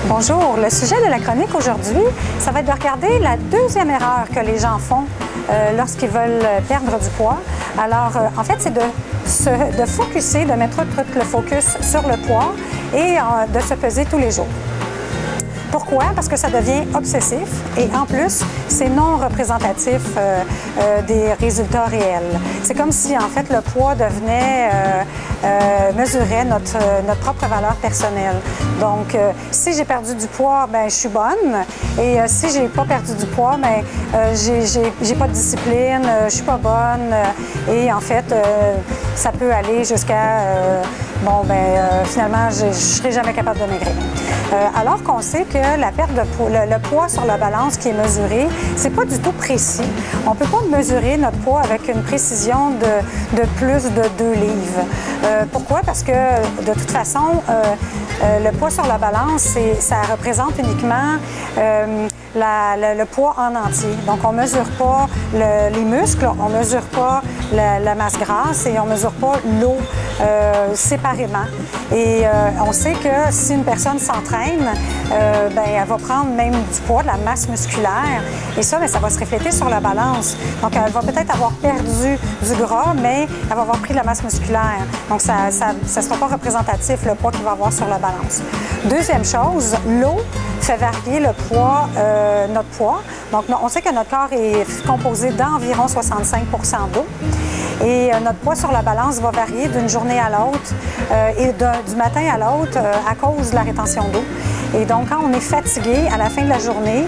Bonjour, le sujet de la chronique aujourd'hui, ça va être de regarder la deuxième erreur que les gens font lorsqu'ils veulent perdre du poids. Alors, en fait, c'est de focuser, de mettre tout le focus sur le poids et de se peser tous les jours. Pourquoi? Parce que ça devient obsessif et en plus, c'est non représentatif des résultats réels. C'est comme si, en fait, le poids devenait, mesurait notre propre valeur personnelle. Donc, si j'ai perdu du poids, ben je suis bonne. Et si j'ai pas perdu du poids, ben j'ai pas de discipline, je suis pas bonne. Et en fait, ça peut aller jusqu'à, finalement, je serai jamais capable de maigrir. Alors qu'on sait que la perte de poids, le poids sur la balance qui est mesuré, c'est pas du tout précis. On peut pas mesurer notre poids avec une précision de plus de 2 livres. Pourquoi? Parce que de toute façon, le poids sur la balance, ça représente uniquement le poids en entier. Donc, on ne mesure pas les muscles, on ne mesure pas la masse grasse et on ne mesure pas l'eau séparément. Et on sait que si une personne s'entraîne, elle va prendre même du poids, de la masse musculaire. Et ça, ça va se refléter sur la balance. Donc, elle va peut-être avoir perdu du gras, mais elle va avoir pris de la masse musculaire. Donc, ça ne sera pas représentatif, le poids qu'il va avoir sur la balance. Deuxième chose, l'eau fait varier le poids, notre poids. Donc, on sait que notre corps est composé d'environ 65 d'eau. Et notre poids sur la balance va varier d'une journée à l'autre et du matin à l'autre à cause de la rétention d'eau. Et donc, quand on est fatigué à la fin de la journée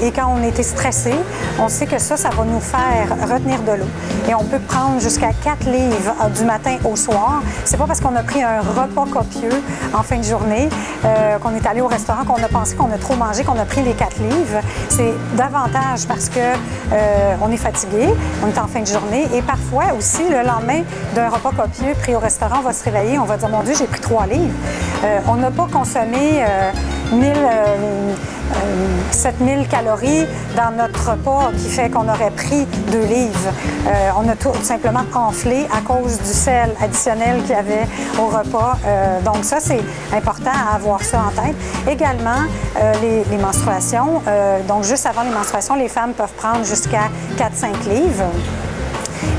et quand on était stressé, on sait que ça va nous faire retenir de l'eau. Et on peut prendre jusqu'à 4 livres du matin au soir. C'est pas parce qu'on a pris un repas copieux en fin de journée, qu'on est allé au restaurant, qu'on a pensé qu'on a trop mangé, qu'on a pris les 4 livres. C'est davantage parce que on est fatigué, on est en fin de journée et parfois aussi, le lendemain d'un repas copieux pris au restaurant, on va se réveiller, on va dire « Mon Dieu, j'ai pris 3 livres ». On n'a pas consommé 7000 calories dans notre repas qui fait qu'on aurait pris 2 livres. On a tout simplement enflé à cause du sel additionnel qu'il y avait au repas. Donc ça, c'est important à avoir ça en tête. Également, les menstruations. Donc juste avant les menstruations, les femmes peuvent prendre jusqu'à 4-5 livres.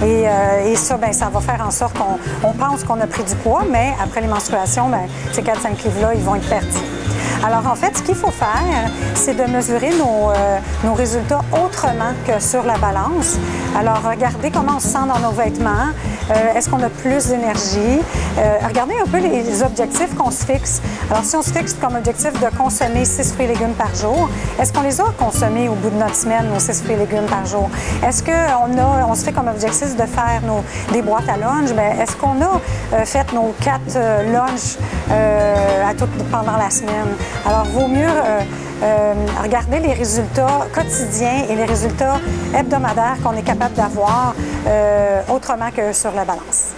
Et ça, ça va faire en sorte qu'on pense qu'on a pris du poids, mais après les menstruations, ces 4-5 livres-là, ils vont être perdus. Alors, en fait, ce qu'il faut faire, c'est de mesurer nos résultats autrement que sur la balance. Alors, regardez comment on se sent dans nos vêtements. Est-ce qu'on a plus d'énergie? Regardez un peu les objectifs qu'on se fixe. Alors, si on se fixe comme objectif de consommer 6 fruits et légumes par jour, est-ce qu'on les a consommés au bout de notre semaine, nos 6 fruits et légumes par jour? Est-ce qu'on se fait comme objectif de faire des boîtes à lunch? Est-ce qu'on a fait nos 4 lunchs pendant la semaine? Alors, vaut mieux regarder les résultats quotidiens et les résultats hebdomadaires qu'on est capable d'avoir autrement que sur la balance.